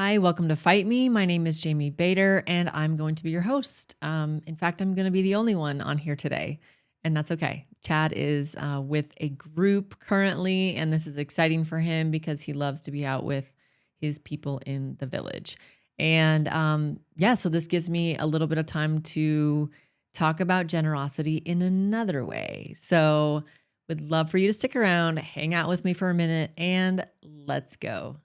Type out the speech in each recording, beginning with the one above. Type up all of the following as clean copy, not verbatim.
Hi, welcome to Fight Me. My name is Jami Bader, and I'm going to be your host. In fact, I'm going to be the only one on here today, and that's okay. Chad is with a group currently, and this is exciting for him because he loves to be out with his people in the village. And so this gives me a little bit of time to talk about generosity in another way. So, would love for you to stick around, hang out with me for a minute, and let's go.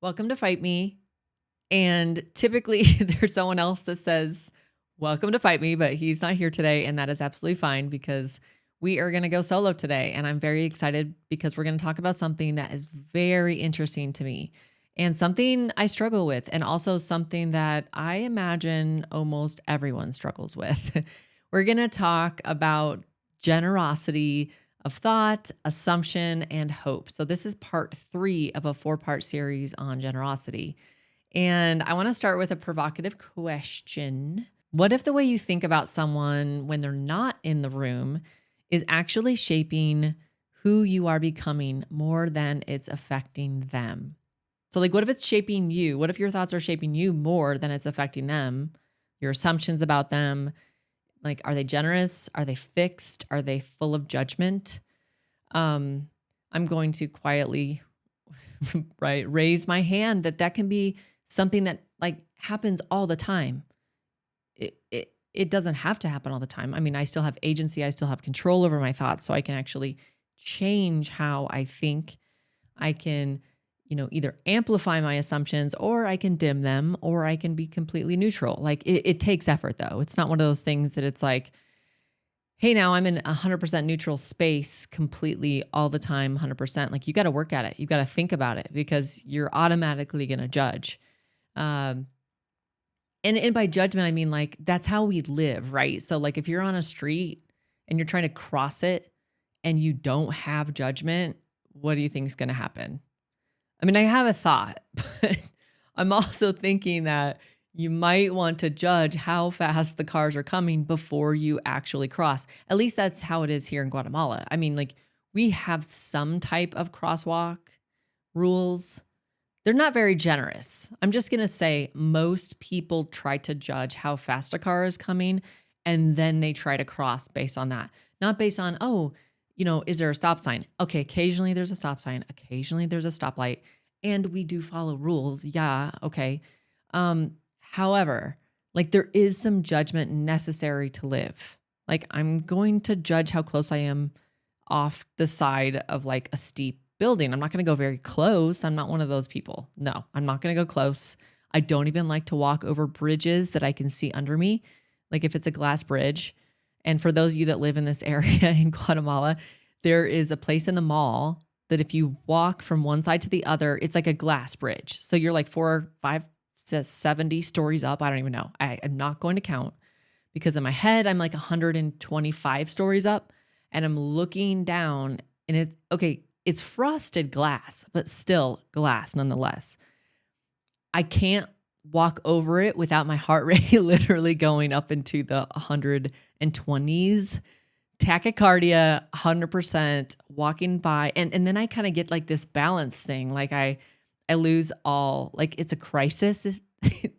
Welcome to Fight Me. And typically there's someone else that says, welcome to Fight Me, but he's not here today. And that is absolutely fine because we are going to go solo today. And I'm very excited because we're going to talk about something that is very interesting to me and something I struggle with, and also something that I imagine almost everyone struggles with. We're going to talk about generosity of thought, assumption, and hope. So, this is part 3 of a 4-part series on generosity. And I want to start with a provocative question. What if the way you think about someone when they're not in the room is actually shaping who you are becoming more than it's affecting them? So, like, what if it's shaping you? What if your thoughts are shaping you more than it's affecting them? Your assumptions about them, like, are they generous? Are they fixed? Are they full of judgment? I'm going to quietly, right, raise my hand that can be something that like happens all the time. It doesn't have to happen all the time. I mean, I still have agency. I still have control over my thoughts, so I can actually change how I think. I can, either amplify my assumptions, or I can dim them, or I can be completely neutral. Like it takes effort though. It's not one of those things that it's like, hey, now I'm in 100% neutral space completely all the time, 100%. Like you got to work at it. You got to think about it because you're automatically going to judge. Um, and by judgment, I mean like that's how we live, right? So like if you're on a street and you're trying to cross it and you don't have judgment, what do you think is going to happen? I mean, I have a thought, but I'm also thinking that you might want to judge how fast the cars are coming before you actually cross. At least that's how it is here in Guatemala. I mean, like we have some type of crosswalk rules. They're not very generous. I'm just going to say most people try to judge how fast a car is coming and then they try to cross based on that. Not based on, is there a stop sign? Okay, occasionally there's a stop sign. Occasionally there's a stoplight. And we do follow rules. Yeah, okay. However, like there is some judgment necessary to live. Like I'm going to judge how close I am off the side of like a steep building. I'm not going to go very close. I'm not one of those people. No, I'm not going to go close. I don't even like to walk over bridges that I can see under me. Like if it's a glass bridge. And for those of you that live in this area in Guatemala, there is a place in the mall that if you walk from one side to the other, it's like a glass bridge. So you're like 4, 5, 70 stories up. I don't even know. I am not going to count because in my head, I'm like 125 stories up and I'm looking down and it's frosted glass, but still glass nonetheless. I can't walk over it without my heart rate literally going up into the 120s. Tachycardia, 100%, walking by. And then I kind of get like this balance thing. Like I lose all, like it's a crisis.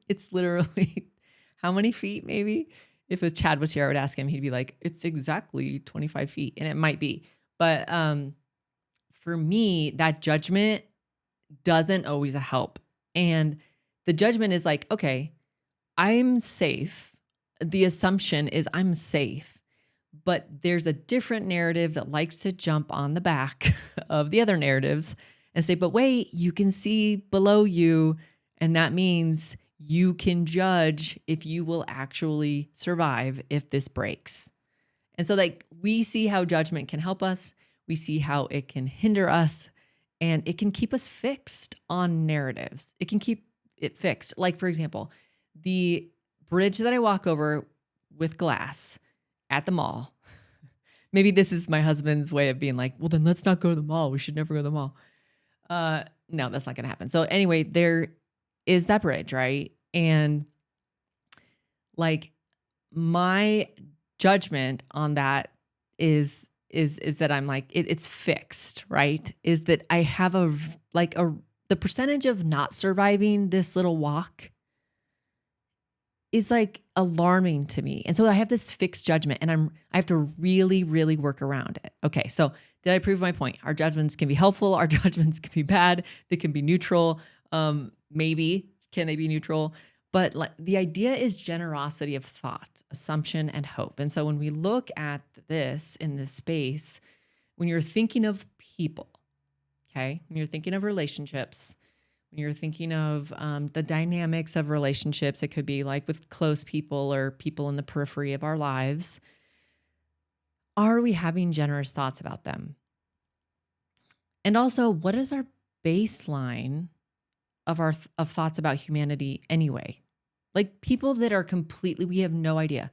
It's literally how many feet maybe? If Chad was here, I would ask him, he'd be like, it's exactly 25 feet. And it might be. But for me, that judgment doesn't always help. And the judgment is like, okay, I'm safe. The assumption is I'm safe. But there's a different narrative that likes to jump on the back of the other narratives and say, but wait, you can see below you. And that means you can judge if you will actually survive if this breaks. And so like we see how judgment can help us. We see how it can hinder us, and it can keep us fixed on narratives. It can keep it fixed. Like for example, the bridge that I walk over with glass at the mall. Maybe this is my husband's way of being like, well, then let's not go to the mall. We should never go to the mall. no, that's not going to happen. So anyway, there is that bridge, right? And like my judgment on that is that I'm like it's fixed, right? Is that I have the percentage of not surviving this little walk is like alarming to me. And so I have this fixed judgment and I have to really, really work around it. Okay. So did I prove my point? Our judgments can be helpful. Our judgments can be bad. They can be neutral. Maybe can they be neutral? But the idea is generosity of thought, assumption, and hope. And so when we look at this in this space, when you're thinking of people, okay, when you're thinking of relationships, when you're thinking of the dynamics of relationships, it could be like with close people or people in the periphery of our lives. Are we having generous thoughts about them? And also, what is our baseline of thoughts about humanity anyway? Like people that are completely, we have no idea.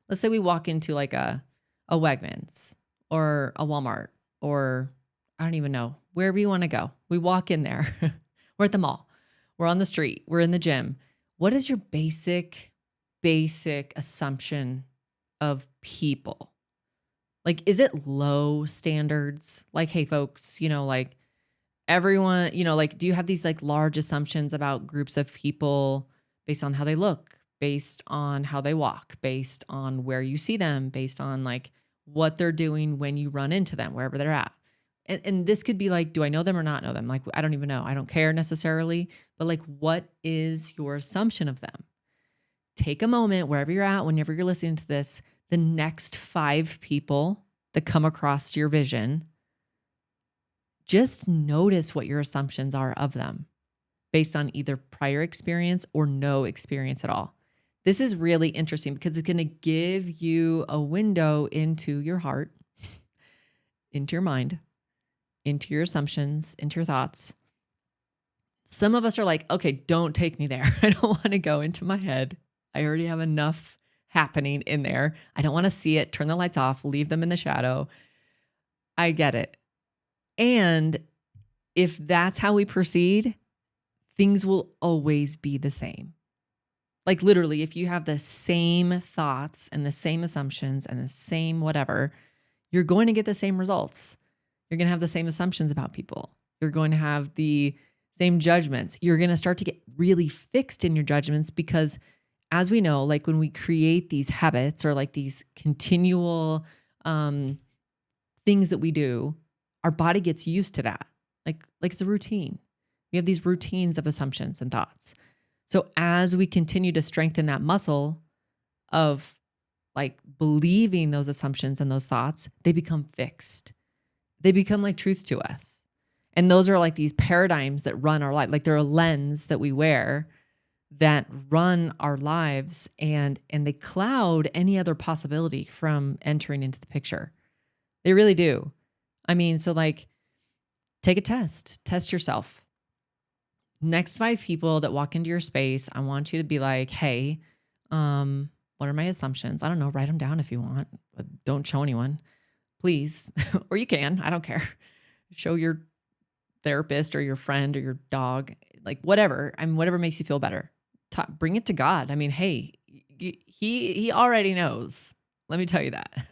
Let's say we walk into like a Wegmans or a Walmart or I don't even know, wherever you want to go. We walk in there. We're at the mall. We're on the street. We're in the gym. What is your basic assumption of people? Like, is it low standards? Like, hey, folks, like everyone, like, do you have these like large assumptions about groups of people based on how they look, based on how they walk, based on where you see them, based on like what they're doing when you run into them, wherever they're at? And this could be like, do I know them or not know them? Like, I don't even know. I don't care necessarily, but like, what is your assumption of them? Take a moment wherever you're at, whenever you're listening to this, the next 5 people that come across your vision, just notice what your assumptions are of them based on either prior experience or no experience at all. This is really interesting because it's going to give you a window into your heart, into your mind, into your assumptions, into your thoughts. Some of us are like, okay, don't take me there. I don't want to go into my head. I already have enough happening in there. I don't want to see it. Turn the lights off, leave them in the shadow. I get it. And if that's how we proceed, things will always be the same. Like literally, if you have the same thoughts and the same assumptions and the same whatever, you're going to get the same results. You're going to have the same assumptions about people. You're going to have the same judgments. You're going to start to get really fixed in your judgments because as we know, like when we create these habits or like these continual things that we do, our body gets used to that. Like it's a routine. We have these routines of assumptions and thoughts. So as we continue to strengthen that muscle of like believing those assumptions and those thoughts, they become fixed. They become like truth to us. And those are like these paradigms that run our life. Like they're a lens that we wear that run our lives and they cloud any other possibility from entering into the picture. They really do. I mean, so like take a test yourself. Next 5 people that walk into your space, I want you to be like, hey, what are my assumptions? I don't know, write them down if you want, but don't show anyone, please. Or you can, I don't care. Show your therapist or your friend or your dog, like whatever. I mean, whatever makes you feel better. Bring it to God. I mean, hey, he already knows. Let me tell you that.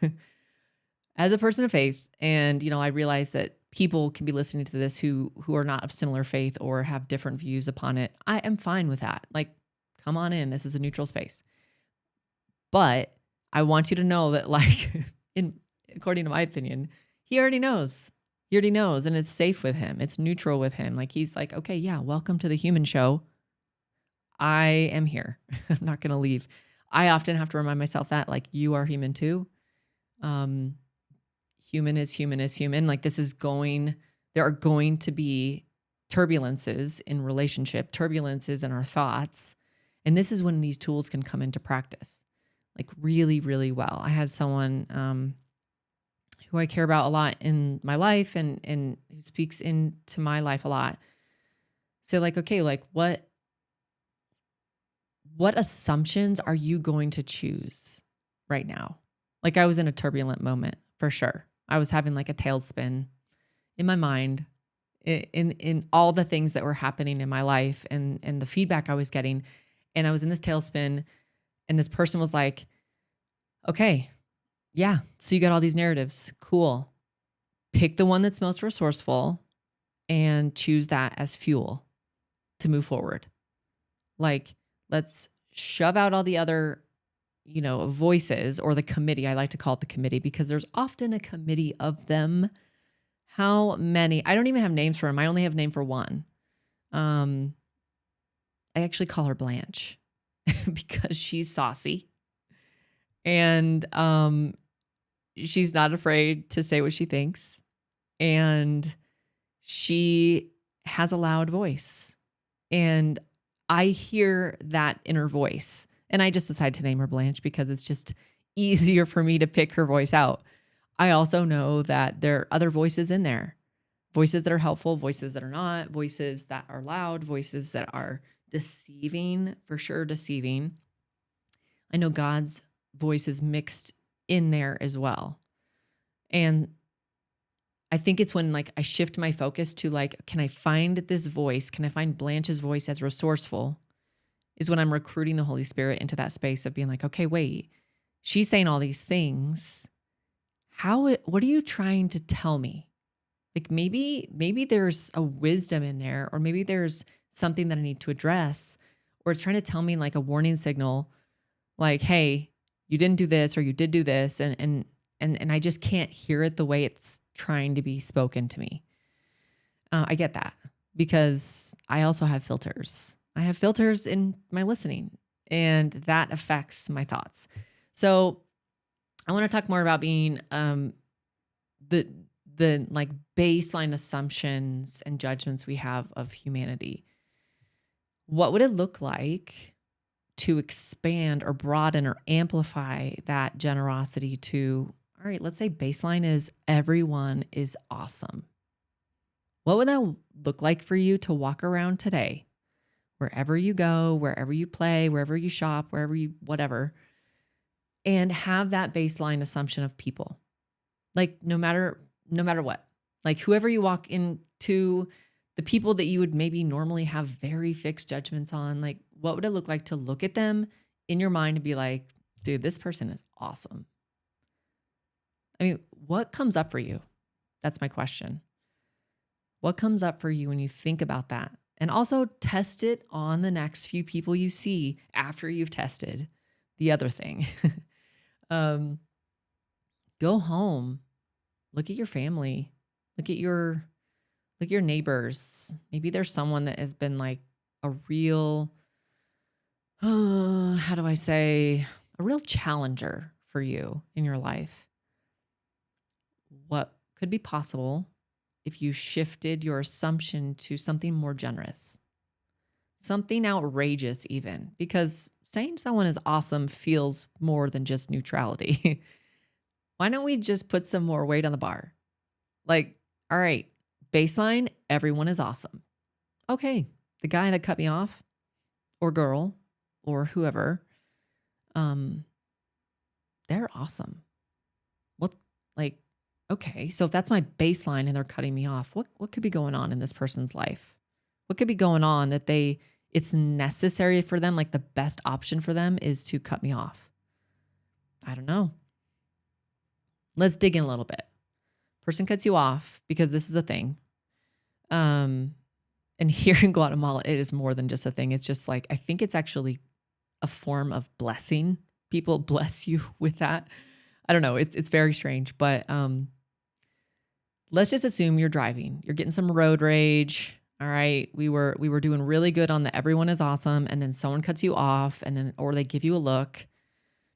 As a person of faith, and I realize that people can be listening to this who are not of similar faith or have different views upon it. I am fine with that. Like, come on in. This is a neutral space. But I want you to know that, like, according to my opinion, he already knows. He already knows, and it's safe with him. It's neutral with him. Like, he's like, okay, yeah, welcome to the human show. I am here. I'm not going to leave. I often have to remind myself that, like, you are human too. Human is human. Like there are going to be turbulences in relationship, turbulences in our thoughts. And this is when these tools can come into practice, like really, really well. I had someone who I care about a lot in my life and who speaks into my life a lot. So like, okay, like what assumptions are you going to choose right now? Like I was in a turbulent moment for sure. I was having like a tailspin in my mind. in all the things that were happening in my life and the feedback I was getting. And I was in this tailspin, and this person was like, okay, yeah, so you got all these narratives. Cool. Pick the one that's most resourceful and choose that as fuel to move forward. Like, let's shove out all the other, voices, or the committee. I like to call it the committee because there's often a committee of them. How many? I don't even have names for them. I only have a name for one. I actually call her Blanche because she's saucy, and she's not afraid to say what she thinks, and she has a loud voice, and I hear that inner voice, and I just decided to name her Blanche because it's just easier for me to pick her voice out. I also know that there are other voices in there, voices that are helpful, voices that are not, voices that are loud, voices that are deceiving, for sure deceiving. I know God's voice is mixed in there as well. And I think it's when I shift my focus to can I find this voice? Can I find Blanche's voice as resourceful? Is when I'm recruiting the Holy Spirit into that space of being like, okay, wait, she's saying all these things. What are you trying to tell me? Maybe there's a wisdom in there, or maybe there's something that I need to address, or it's trying to tell me a warning signal, hey, you didn't do this, or you did do this. And I just can't hear it the way it's trying to be spoken to me. I get that because I also have filters. I have filters in my listening, and that affects my thoughts. So I want to talk more about being the baseline assumptions and judgments we have of humanity. What would it look like to expand or broaden or amplify that generosity to, all right, let's say baseline is everyone is awesome. What would that look like for you to walk around today, wherever you go, wherever you play, wherever you shop, whatever, and have that baseline assumption of people? No matter what, whoever you walk into, the people that you would maybe normally have very fixed judgments on, what would it look like to look at them in your mind and be like, dude, this person is awesome? I mean, what comes up for you? That's my question. What comes up for you when you think about that? And also test it on the next few people you see after you've tested the other thing. Go home, look at your family, look at your neighbors. Maybe there's someone that has been a real, how do I say, a real challenger for you in your life. What could be possible if you shifted your assumption to something more generous, something outrageous even, because saying someone is awesome feels more than just neutrality. Why don't we just put some more weight on the bar? All right, baseline, everyone is awesome. Okay, the guy that cut me off, or girl, or whoever, they're awesome. Okay, so if that's my baseline and they're cutting me off, what could be going on in this person's life? What could be going on that it's necessary for them, the best option for them is to cut me off? I don't know. Let's dig in a little bit. Person cuts you off because this is a thing. And here in Guatemala, it is more than just a thing. It's just I think it's actually a form of blessing. People bless you with that. I don't know. It's very strange, but let's just assume you're driving. You're getting some road rage. All right. We were doing really good on the everyone is awesome, and then someone cuts you off, or they give you a look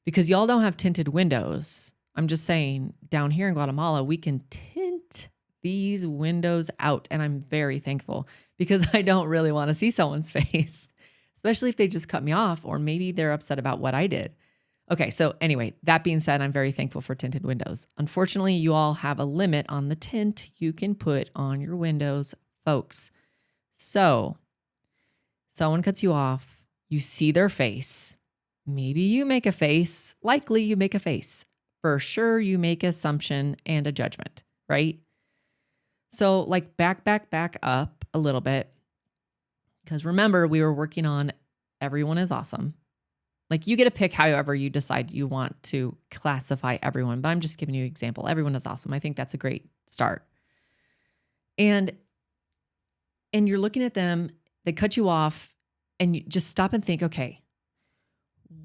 because y'all don't have tinted windows. I'm just saying, down here in Guatemala, we can tint these windows out, and I'm very thankful because I don't really want to see someone's face, especially if they just cut me off, or maybe they're upset about what I did. Okay, so anyway, that being said, I'm very thankful for tinted windows. Unfortunately, you all have a limit on the tint you can put on your windows, folks. So someone cuts you off, you see their face. Maybe you make a face. Likely you make a face. For sure, you make an assumption and a judgment, right? So like back up a little bit. Because remember, we were working on everyone is awesome. Like you get to pick however you decide you want to classify everyone, but I'm just giving you an example. Everyone is awesome. I think that's a great start. And you're looking at them, they cut you off, and you just stop and think, okay,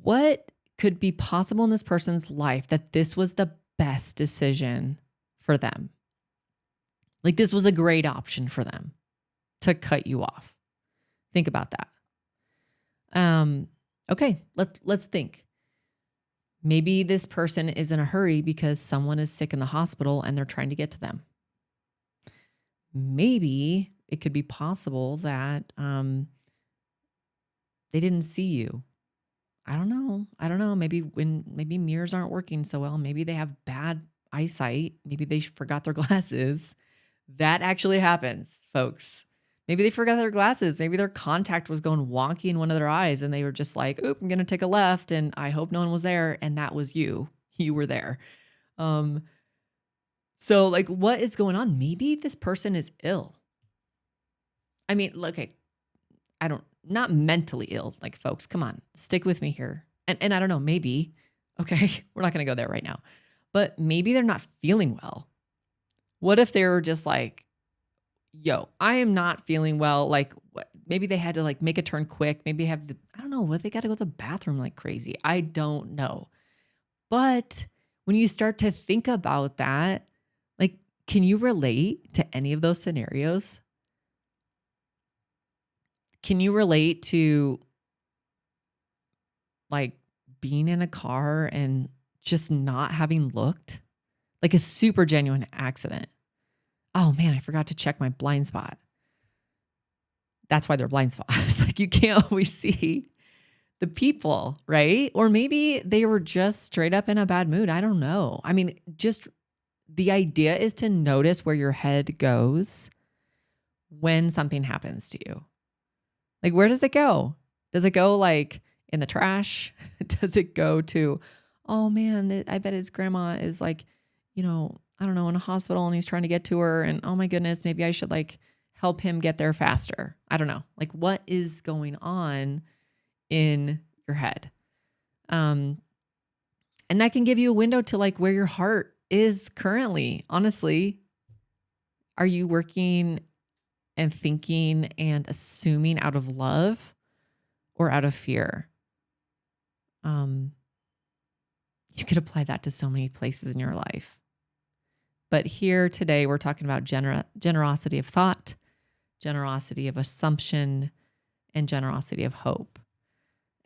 what could be possible in this person's life that this was the best decision for them? Like this was a great option for them to cut you off. Think about that. Okay, let's think. Maybe this person is in a hurry because someone is sick in the hospital and they're trying to get to them. Maybe it could be possible that they didn't see you. I don't know. Maybe mirrors aren't working so well. Maybe they have bad eyesight. Maybe they forgot their glasses. That actually happens, folks. Maybe they forgot their glasses. Maybe their contact was going wonky in one of their eyes and they were just like, oop, I'm going to take a left and I hope no one was there. And that was you. You were there. So like what is going on? Maybe this person is ill. I mean, okay, not mentally ill, like folks, come on, stick with me here. And I don't know, maybe, okay, we're not going to go there right now, but maybe they're not feeling well. What if they were just like, yo, I am not feeling well. Like maybe they had to like make a turn quick. Maybe I don't know, what they got to go to the bathroom like crazy. I don't know. But when you start to think about that, like, can you relate to any of those scenarios? Can you relate to like being in a car and just not having looked? Like a super genuine accident. Oh man, I forgot to check my blind spot. That's why they're blind spots. Like you can't always see the people, right? Or maybe they were just straight up in a bad mood. I don't know. I mean, just the idea is to notice where your head goes when something happens to you. Like, where does it go? Does it go like in the trash? Does it go to, oh man, I bet his grandma is like, I don't know, in a hospital and he's trying to get to her. And oh my goodness, maybe I should like help him get there faster. I don't know. Like what is going on in your head? And that can give you a window to like where your heart is currently. Honestly, are you working and thinking and assuming out of love or out of fear? You could apply that to so many places in your life. But here today, we're talking about generosity of thought, generosity of assumption, and generosity of hope.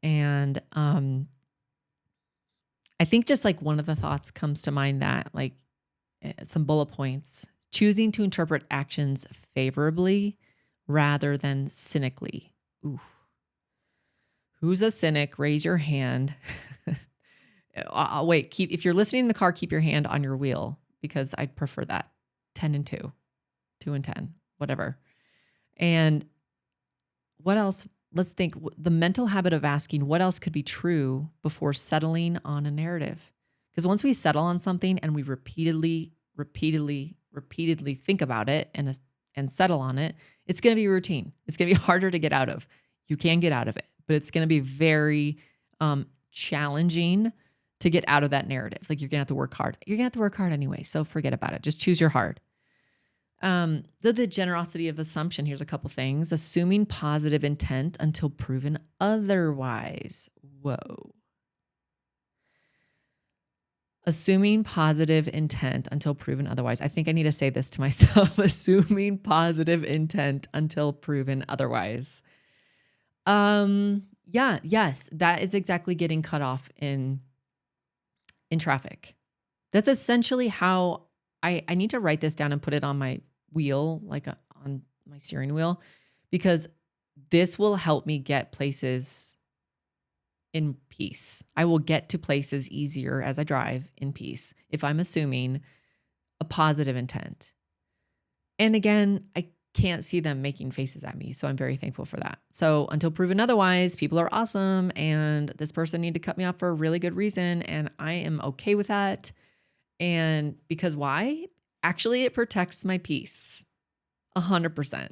And I think just like one of the thoughts comes to mind that like some bullet points, choosing to interpret actions favorably rather than cynically. Ooh. Who's a cynic? Raise your hand. I'll wait. If you're listening in the car, keep your hand on your wheel because I'd prefer that. 10 and 2, 2 and 10, whatever. And what else? Let's think the mental habit of asking what else could be true before settling on a narrative. Because once we settle on something and we repeatedly think about it and settle on it, it's going to be routine. It's going to be harder to get out of. You can get out of it, but it's going to be very challenging to get out of that narrative. Like you're going to have to work hard. You're going to have to work hard anyway. So forget about it. Just choose your hard. The generosity of assumption. Here's a couple things. Assuming positive intent until proven otherwise. Whoa. Assuming positive intent until proven otherwise. I think I need to say this to myself. Assuming positive intent until proven otherwise. Yes, that is exactly getting cut off in traffic. That's essentially how I need to write this down and put it on my wheel, like on my steering wheel, because this will help me get places in peace. I will get to places easier as I drive in peace if I'm assuming a positive intent. And again, I can't see them making faces at me, so I'm very thankful for that. So until proven otherwise, people are awesome, and this person need to cut me off for a really good reason, and I am okay with that. And because why? Actually, it protects my peace. 100%.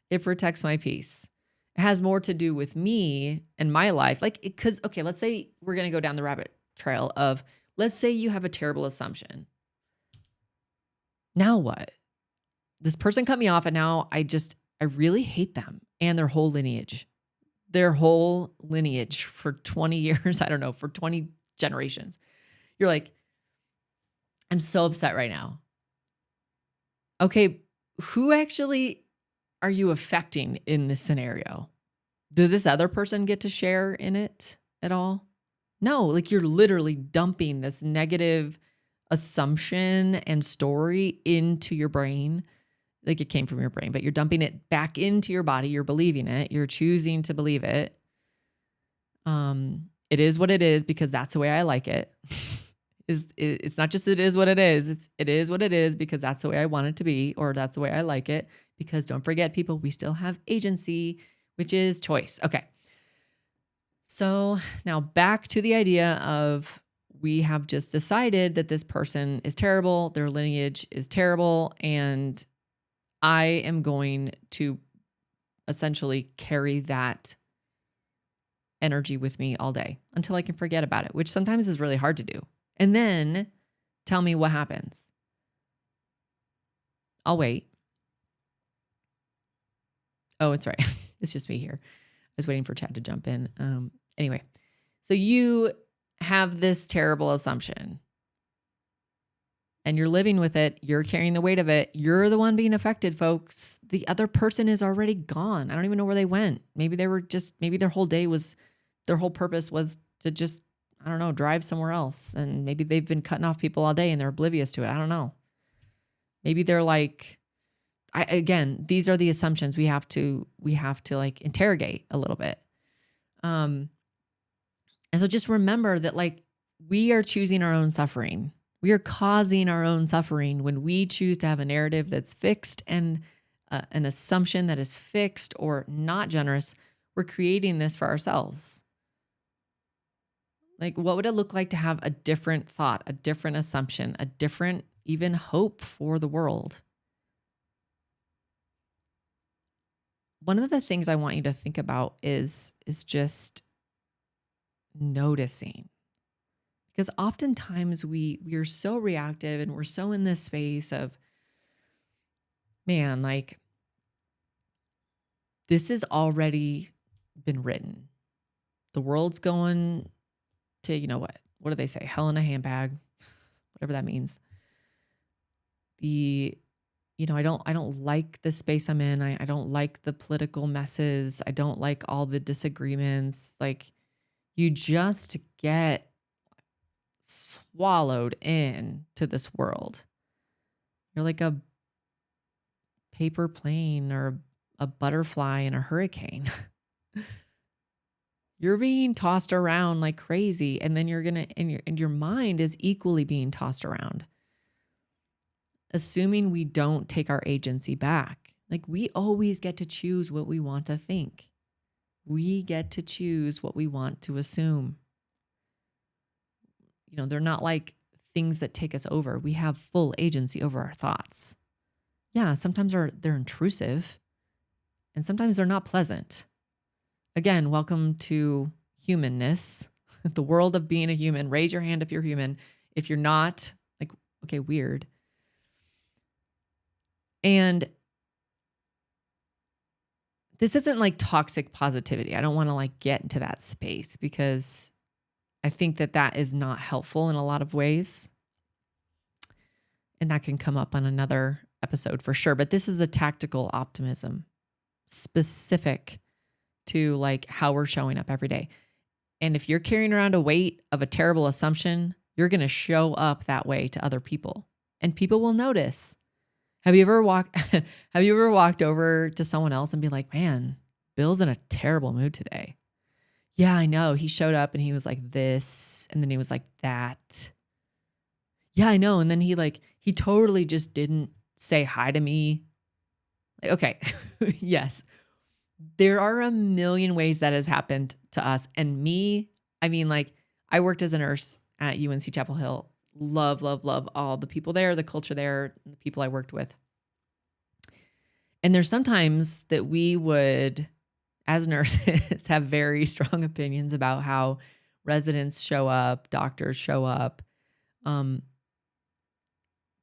It protects my peace. It has more to do with me and my life. Like, because, okay, let's say we're going to go down the rabbit trail of, let's say you have a terrible assumption. Now what? This person cut me off and now I really hate them and their whole lineage. Their whole lineage for 20 years, I don't know, for 20 generations. You're like, I'm so upset right now. Okay, who actually are you affecting in this scenario? Does this other person get to share in it at all? No, like you're literally dumping this negative assumption and story into your brain. Like it came from your brain, but you're dumping it back into your body. You're believing it. You're choosing to believe it. It is what it is because that's the way I like it. It's not just it is what it is. It is what it is because that's the way I want it to be, or that's the way I like it. Because don't forget, people, we still have agency, which is choice. Okay. So now back to the idea of we have just decided that this person is terrible, their lineage is terrible, and I am going to essentially carry that energy with me all day until I can forget about it, which sometimes is really hard to do. And then tell me what happens. I'll wait. Oh, it's right. It's just me here. I was waiting for Chad to jump in. Anyway, so you have this terrible assumption and you're living with it. You're carrying the weight of it. You're the one being affected, folks. The other person is already gone. I don't even know where they went. Maybe their whole day was, their whole purpose was to just, I don't know, drive somewhere else. And maybe they've been cutting off people all day and they're oblivious to it. I don't know. Maybe they're like, again, these are the assumptions we have to like interrogate a little bit. And so just remember that like we are choosing our own suffering. We are causing our own suffering when we choose to have a narrative that's fixed and an assumption that is fixed or not generous. We're creating this for ourselves. Like, what would it look like to have a different thought, a different assumption, a different even hope for the world? One of the things I want you to think about is just noticing. Because oftentimes we are so reactive and we're so in this space of, man, like this has already been written. The world's going to, you know what do they say? Hell in a handbag, whatever that means. I don't like the space I'm in. I don't like the political messes. I don't like all the disagreements. Like you just get swallowed in to this world. You're like a paper plane or a butterfly in a hurricane. You're being tossed around like crazy. And then and your mind is equally being tossed around. Assuming we don't take our agency back. Like we always get to choose what we want to think. We get to choose what we want to assume. They're not like things that take us over. We have full agency over our thoughts. Yeah, sometimes they're intrusive and sometimes they're not pleasant. Again, welcome to humanness, the world of being a human. Raise your hand if you're human. If you're not, like, okay, weird. And this isn't like toxic positivity. I don't want to like get into that space because I think that is not helpful in a lot of ways. And that can come up on another episode for sure. But this is a tactical optimism specific to like how we're showing up every day. And if you're carrying around a weight of a terrible assumption, you're going to show up that way to other people and people will notice. Have you ever walked over to someone else and be like, man, Bill's in a terrible mood today? Yeah, I know. He showed up and he was like this, and then he was like that. Yeah, I know. And then he totally just didn't say hi to me. Okay. Yes. There are a million ways that has happened to us. And me, I mean, like I worked as a nurse at UNC Chapel Hill. Love, love, love all the people there, the culture there, the people I worked with. And there's sometimes that we would, as nurses, have very strong opinions about how residents show up, doctors show up, um,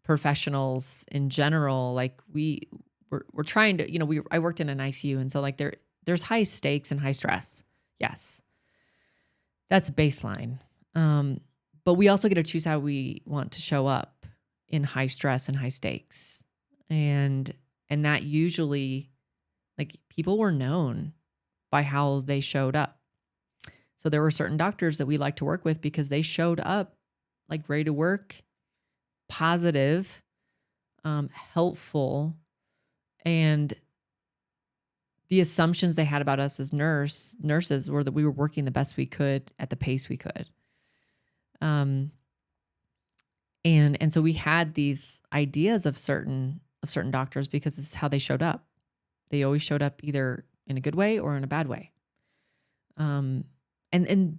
professionals in general. Like we're trying to, I worked in an ICU, and so like there's high stakes and high stress. Yes, that's baseline. But we also get to choose how we want to show up in high stress and high stakes, and that usually, like, people were known by how they showed up. So there were certain doctors that we like to work with because they showed up like ready to work, positive, helpful, and the assumptions they had about us as nurses were that we were working the best we could at the pace we could. And so we had these ideas of certain doctors because this is how they showed up. They always showed up either in a good way or in a bad way. And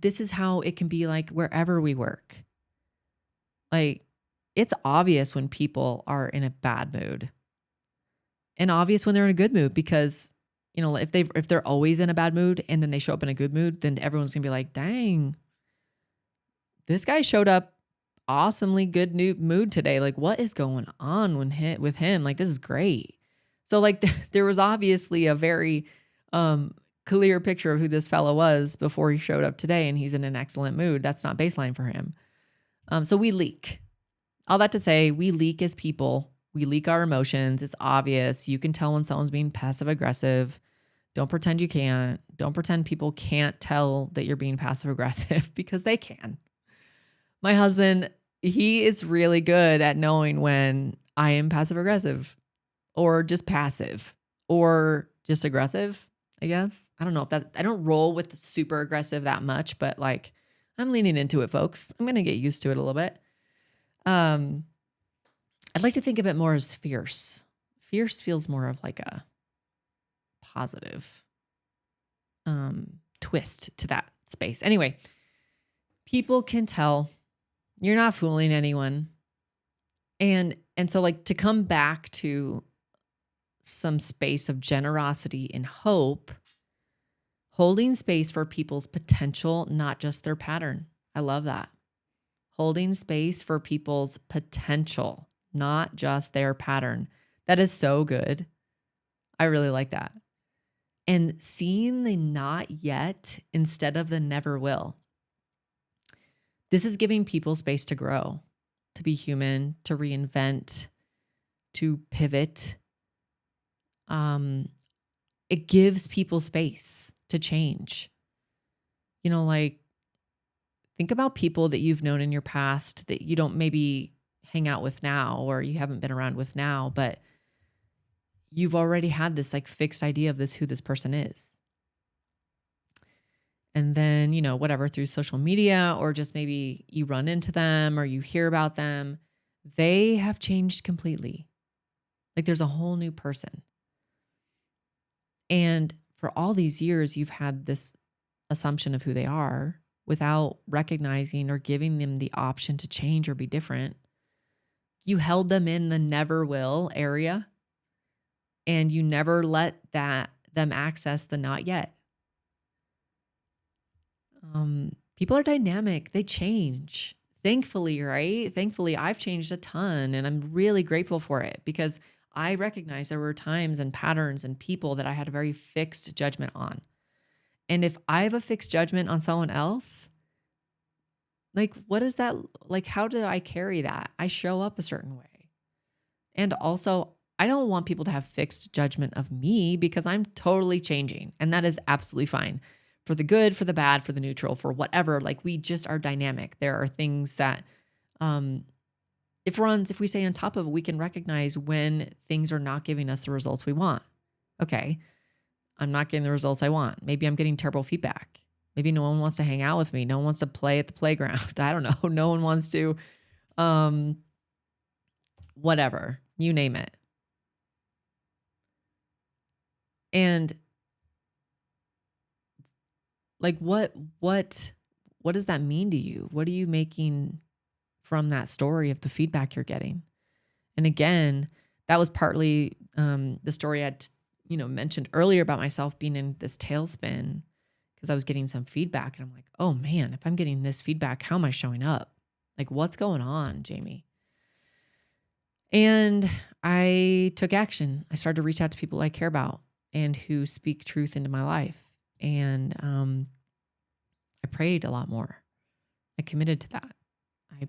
this is how it can be like wherever we work. Like, it's obvious when people are in a bad mood, and obvious when they're in a good mood, because if they're always in a bad mood and then they show up in a good mood, then everyone's gonna be like, dang, this guy showed up awesomely good mood today. Like, what is going on with him? Like, this is great. So like there was obviously a very clear picture of who this fellow was before he showed up today, and he's in an excellent mood. That's not baseline for him. So we leak. All that to say, we leak as people. We leak our emotions. It's obvious. You can tell when someone's being passive aggressive. Don't pretend you can't. Don't pretend people can't tell that you're being passive aggressive, because they can. My husband, he is really good at knowing when I am passive aggressive, or just passive, or just aggressive, I guess. I don't know if I don't roll with super aggressive that much, but like, I'm leaning into it, folks. I'm going to get used to it a little bit. I'd like to think of it more as fierce. Fierce feels more of like a positive twist to that space. Anyway, people can tell you're not fooling anyone. And so, like, to come back to some space of generosity and hope, holding space for people's potential, not just their pattern. I love that. Holding space for people's potential, not just their pattern. That is so good. I really like that. And seeing the not yet instead of the never will. This is giving people space to grow, to be human, to reinvent, to pivot. It gives people space to change. Like, think about people that you've known in your past that you don't maybe hang out with now, or you haven't been around with now, but you've already had this like fixed idea of who this person is. And then, whatever, through social media, or just maybe you run into them or you hear about them, they have changed completely. Like, there's a whole new person. And for all these years, you've had this assumption of who they are without recognizing or giving them the option to change or be different. You held them in the never will area, and you never let them access the not yet. People are dynamic. They change. Thankfully, right? Thankfully, I've changed a ton, and I'm really grateful for it, because I recognize there were times and patterns and people that I had a very fixed judgment on. And if I have a fixed judgment on someone else, like, what is that? Like, how do I carry that? I show up a certain way. And also, I don't want people to have fixed judgment of me, because I'm totally changing. And that is absolutely fine. For the good, for the bad, for the neutral, for whatever. Like, we just are dynamic. There are things that, if we stay on top of it, we can recognize when things are not giving us the results we want. Okay, I'm not getting the results I want. Maybe I'm getting terrible feedback. Maybe no one wants to hang out with me. No one wants to play at the playground. I don't know. No one wants to, whatever, you name it. And like, what does that mean to you? What are you making from that story of the feedback you're getting? And again, that was partly The story I'd, mentioned earlier about myself being in this tailspin because I was getting some feedback, and I'm like, oh man, if I'm getting this feedback, how am I showing up? Like, what's going on, Jami? And I took action. I started to reach out to people I care about and who speak truth into my life. And I prayed a lot more. I committed to that. I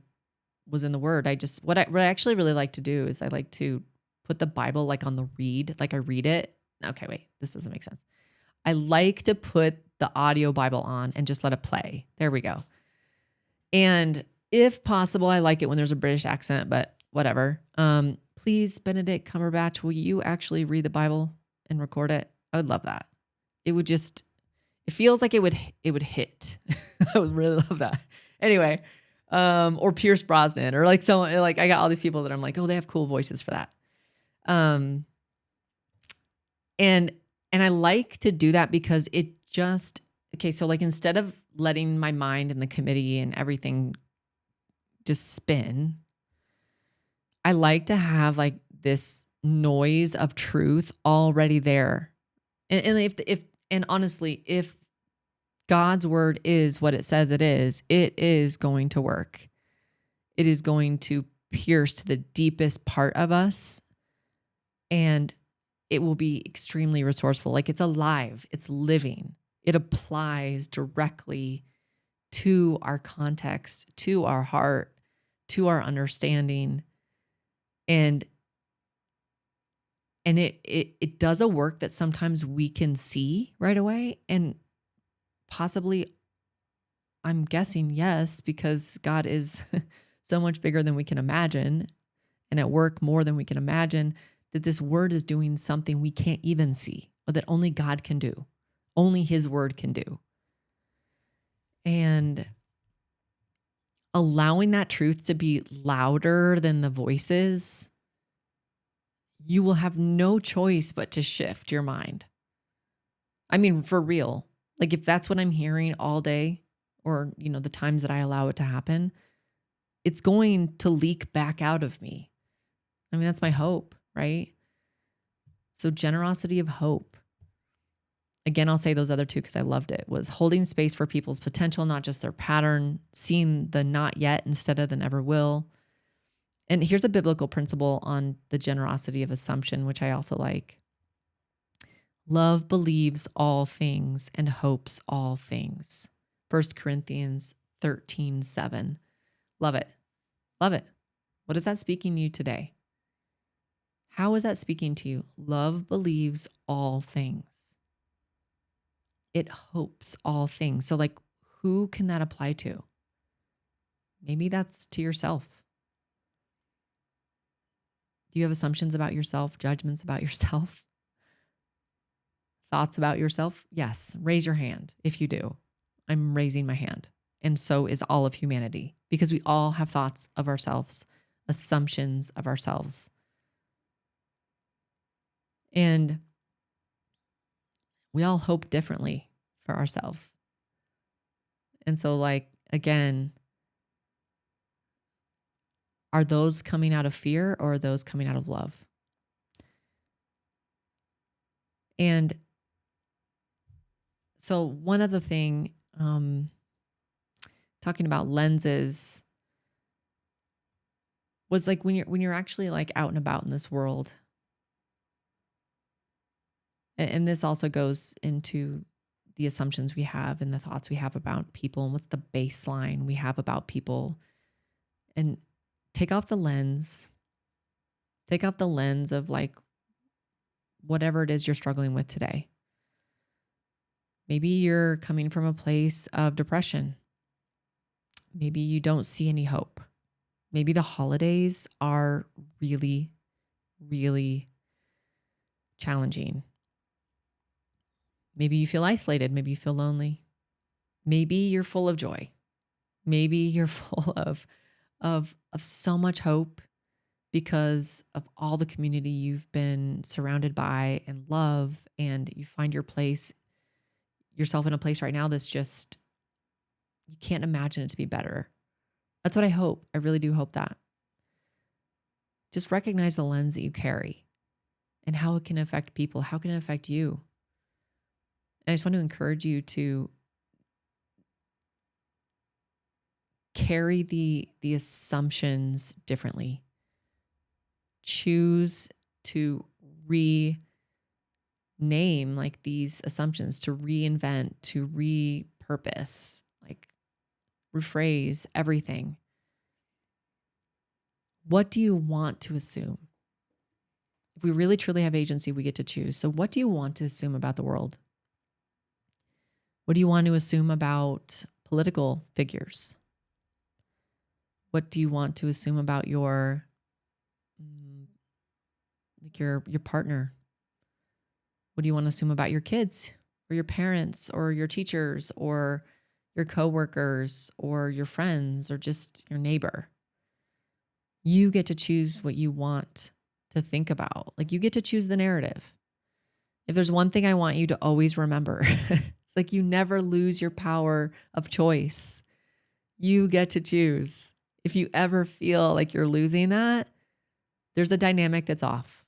was in the Word. What I actually really like to do is I like to put the Bible like on the read, like I read it. Okay, wait, this doesn't make sense. I like to put the audio Bible on and just let it play. There we go. And if possible, I like it when there's a British accent, but whatever. Please, Benedict Cumberbatch, will you actually read the Bible and record it? I would love that. It feels like it would hit. I would really love that. Anyway, or Pierce Brosnan, or like someone, like I got all these people that I'm like, oh, they have cool voices for that. And I like to do that because so like instead of letting my mind and the committee and everything just spin, I like to have like this noise of truth already there. And honestly, if God's word is what it says it is going to work. It is going to pierce to the deepest part of us, and it will be extremely resourceful. Like, it's alive, it's living. It applies directly to our context, to our heart, to our understanding. And it does a work that sometimes we can see right away. And possibly, I'm guessing yes, because God is so much bigger than we can imagine and at work more than we can imagine, that this word is doing something we can't even see, or that only God can do, only his word can do. And allowing that truth to be louder than the voices, you will have no choice but to shift your mind. I mean, for real. Like, if that's what I'm hearing all day, or, the times that I allow it to happen, it's going to leak back out of me. I mean, that's my hope, right? So generosity of hope. Again, I'll say those other two because I loved it, was holding space for people's potential, not just their pattern, seeing the not yet instead of the never will. And here's a biblical principle on the generosity of assumption, which I also like. Love believes all things and hopes all things. 1 Corinthians 13:7. Love it. Love it. What is that speaking to you today? How is that speaking to you? Love believes all things. It hopes all things. So, like, who can that apply to? Maybe that's to yourself. Do you have assumptions about yourself, judgments about yourself, thoughts about yourself? Yes. Raise your hand if you do. I'm raising my hand. And so is all of humanity, because we all have thoughts of ourselves, assumptions of ourselves. And we all hope differently for ourselves. And so, like, again, are those coming out of fear, or are those coming out of love? And so one other thing, talking about lenses, was like when you're actually like out and about in this world. And this also goes into the assumptions we have and the thoughts we have about people, and what's the baseline we have about people. And take off the lens of like whatever it is you're struggling with today. Maybe you're coming from a place of depression. Maybe you don't see any hope. Maybe the holidays are really, really challenging. Maybe you feel isolated. Maybe you feel lonely. Maybe you're full of joy. Maybe you're full of so much hope because of all the community you've been surrounded by and love, and you find yourself in a place right now that's just, you can't imagine it to be better. That's what I hope. I really do hope that. Just recognize the lens that you carry and how it can affect people. How can it affect you? And I just want to encourage you to carry the assumptions differently. Choose to rename like these assumptions, to reinvent, to repurpose, like rephrase everything. What do you want to assume? If we really truly have agency, we get to choose. So what do you want to assume about the world? What do you want to assume about political figures? What do you want to assume about your partner? What do you want to assume about your kids or your parents or your teachers or your coworkers or your friends or just your neighbor? You get to choose what you want to think about. Like, you get to choose the narrative. If there's one thing I want you to always remember, it's like you never lose your power of choice. You get to choose. If you ever feel like you're losing that, there's a dynamic that's off.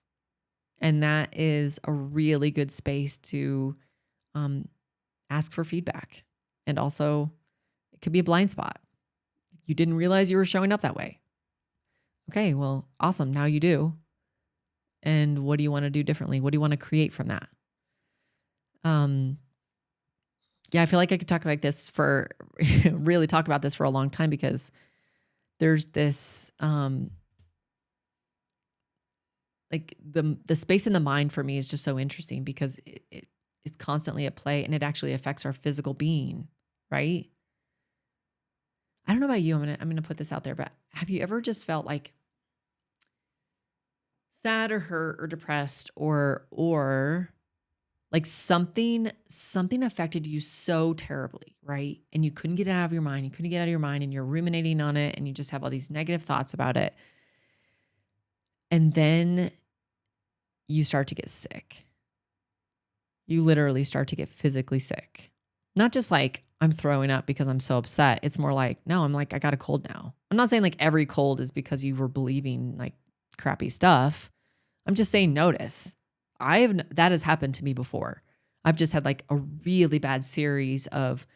And that is a really good space to ask for feedback. And also, it could be a blind spot. You didn't realize you were showing up that way. Okay, well, awesome. Now you do. And what do you want to do differently? What do you want to create from that? Yeah, I feel like I could talk like this for really talk about this for a long time, because there's this like the space in the mind for me is just so interesting, because it's constantly at play, and it actually affects our physical being, right? I don't know about you. I'm gonna put this out there, but have you ever just felt like sad or hurt or depressed or like something affected you so terribly, right? And you couldn't get it out of your mind. You couldn't get it out of your mind, and you're ruminating on it, and you just have all these negative thoughts about it. And then you start to get sick. You literally start to get physically sick. Not just like, I'm throwing up because I'm so upset. It's more like, no, I'm like, I got a cold now. I'm not saying like every cold is because you were believing like crappy stuff. I'm just saying, notice. That has happened to me before. I've just had like a really bad series of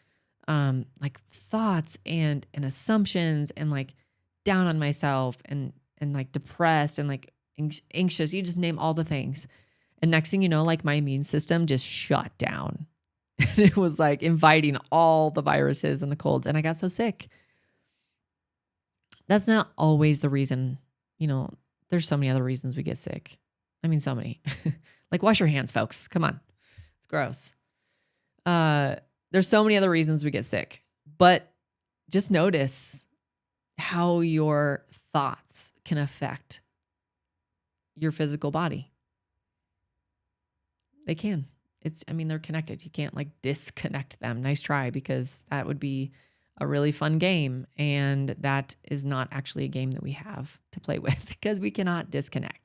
like thoughts and assumptions, and like down on myself, and like depressed, and like anxious. You just name all the things. And next thing you know, like my immune system just shut down. And it was like inviting all the viruses and the colds, and I got so sick. That's not always the reason. There's so many other reasons we get sick. I mean, so many. Like, wash your hands, folks. Come on. It's gross. There's so many other reasons we get sick, but just notice how your thoughts can affect your physical body. They can. They're connected. You can't like disconnect them. Nice try, because that would be a really fun game. And that is not actually a game that we have to play with, because we cannot disconnect.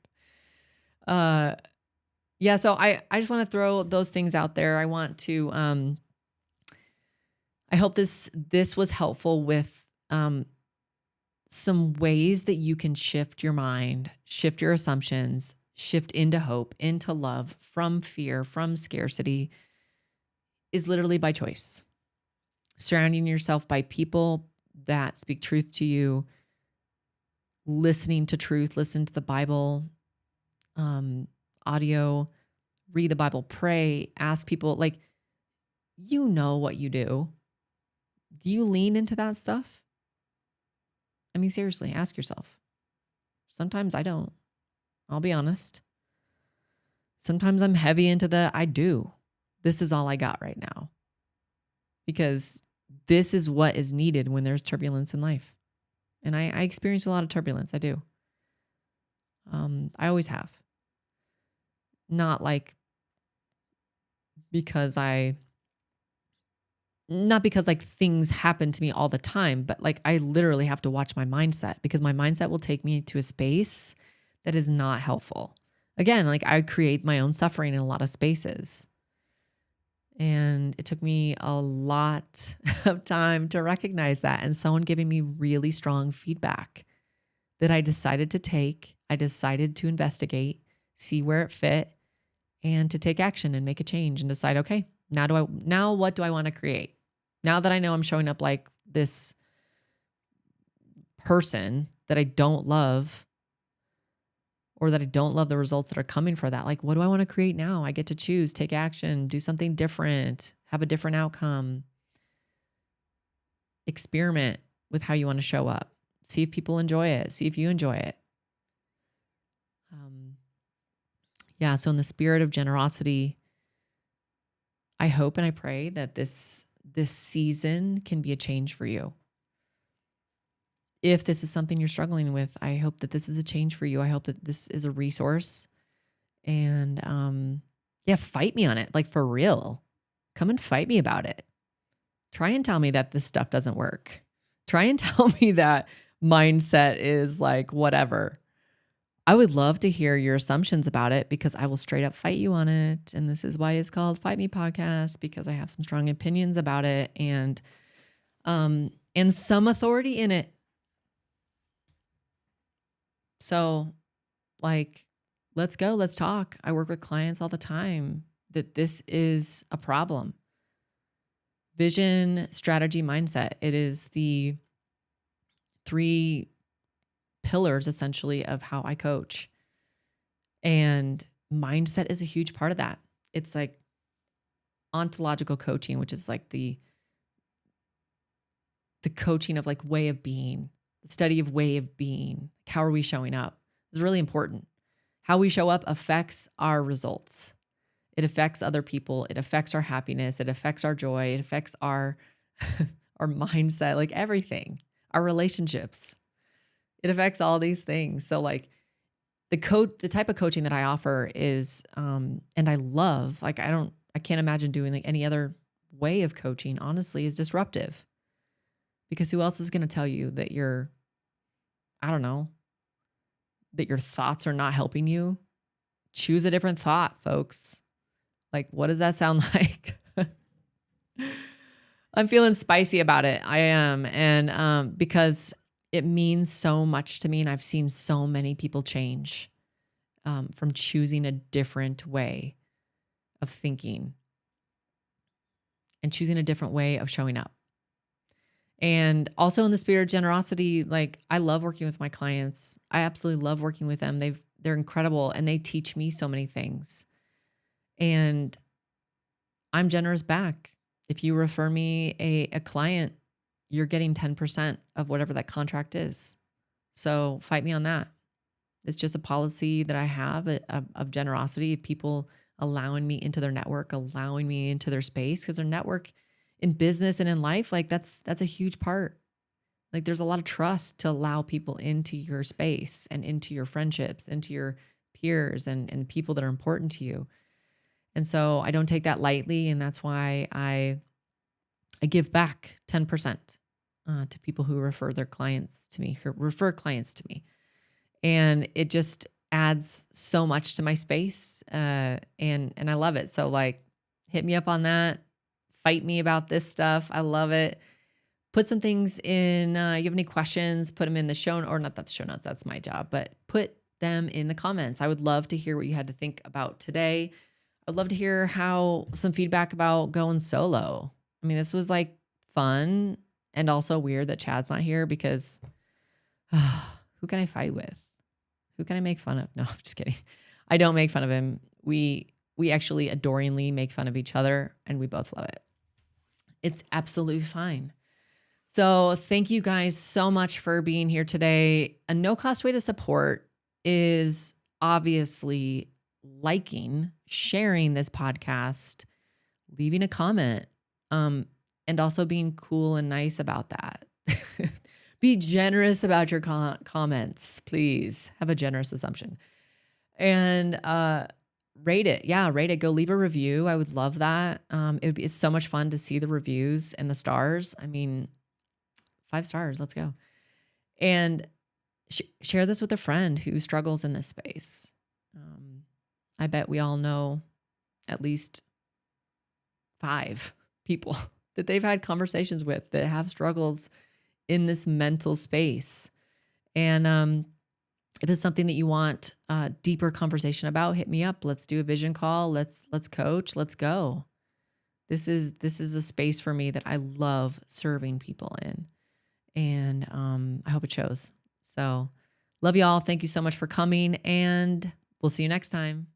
Yeah, so I just want to throw those things out there. I want to, I hope this was helpful with some ways that you can shift your mind, shift your assumptions, shift into hope, into love, from fear, from scarcity, is literally by choice. Surrounding yourself by people that speak truth to you, listening to truth, listen to the Bible, audio, read the Bible, pray, ask people, like, what you do. Do you lean into that stuff? I mean, seriously, ask yourself. Sometimes I don't. I'll be honest. Sometimes I'm heavy into I do. This is all I got right now. Because this is what is needed when there's turbulence in life. And I experience a lot of turbulence. I do. I always have. Not like not because like things happen to me all the time, but like I literally have to watch my mindset, because my mindset will take me to a space that is not helpful. Again, like I create my own suffering in a lot of spaces. And it took me a lot of time to recognize that, and someone giving me really strong feedback that I decided to take. I decided to investigate, see where it fit, and to take action and make a change and decide, okay, now what do I want to create? Now that I know I'm showing up like this person that I don't love, or that I don't love the results that are coming for that, like, what do I want to create now? I get to choose, take action, do something different, have a different outcome, experiment with how you want to show up, see if people enjoy it, see if you enjoy it. Yeah, so in the spirit of generosity, I hope and I pray that this season can be a change for you. If this is something you're struggling with, I hope that this is a change for you. I hope that this is a resource. And yeah, fight me on it, like for real. Come and fight me about it. Try and tell me that this stuff doesn't work. Try and tell me that mindset is like whatever. I would love to hear your assumptions about it, because I will straight up fight you on it. And this is why it's called Fight Me Podcast, because I have some strong opinions about it and some authority in it. So like, let's go, let's talk. I work with clients all the time that this is a problem. Vision, strategy, mindset. It is the 3 pillars essentially of how I coach. And mindset is a huge part of that. It's like ontological coaching, which is like the coaching of like way of being, the study of way of being. How are we showing up? It's really important. How we show up affects our results. It affects other people. It affects our happiness. It affects our joy. It affects our our mindset, like everything, our relationships. It affects all these things. So like the type of coaching that I offer is, and I love, like, I can't imagine doing like any other way of coaching, honestly, is disruptive. Because who else is going to tell you that I don't know, that your thoughts are not helping you? Choose a different thought, folks. Like, what does that sound like? I'm feeling spicy about it. I am. And because it means so much to me, and I've seen so many people change from choosing a different way of thinking and choosing a different way of showing up. And also in the spirit of generosity, like, I love working with my clients. I absolutely love working with them. They're incredible, and they teach me so many things. And I'm generous back. If you refer me a client, you're getting 10% of whatever that contract is. So fight me on that. It's just a policy that I have of generosity, people allowing me into their network, allowing me into their space, because their network in business and in life, like that's a huge part. Like, there's a lot of trust to allow people into your space and into your friendships, into your peers and people that are important to you. And so I don't take that lightly. And that's why I give back 10% to people who refer their clients to me, who refer clients to me. And it just adds so much to my space. And I love it. So like, hit me up on that. Fight me about this stuff. I love it. Put some things in, you have any questions, put them in the show, or not that the show notes, that's my job, but put them in the comments. I would love to hear what you had to think about today. I'd love to hear some feedback about going solo. I mean, this was like fun and also weird that Chad's not here, because who can I fight with? Who can I make fun of? No, I'm just kidding. I don't make fun of him. We actually adoringly make fun of each other, and we both love it. It's absolutely fine. So thank you guys so much for being here today. A no-cost way to support is obviously liking, sharing this podcast, leaving a comment, and also being cool and nice about that. Be generous about your comments, please. Have a generous assumption. And rate it. Yeah, rate it. Go leave a review. I would love that. It's so much fun to see the reviews and the stars. I mean, 5 stars. Let's go. And share this with a friend who struggles in this space. I bet we all know at least 5 people that they've had conversations with that have struggles in this mental space. And If it's something that you want a deeper conversation about, hit me up. Let's do a vision call. Let's coach. Let's go. This is a space for me that I love serving people in. And I hope it shows. So love y'all. Thank you so much for coming, and we'll see you next time.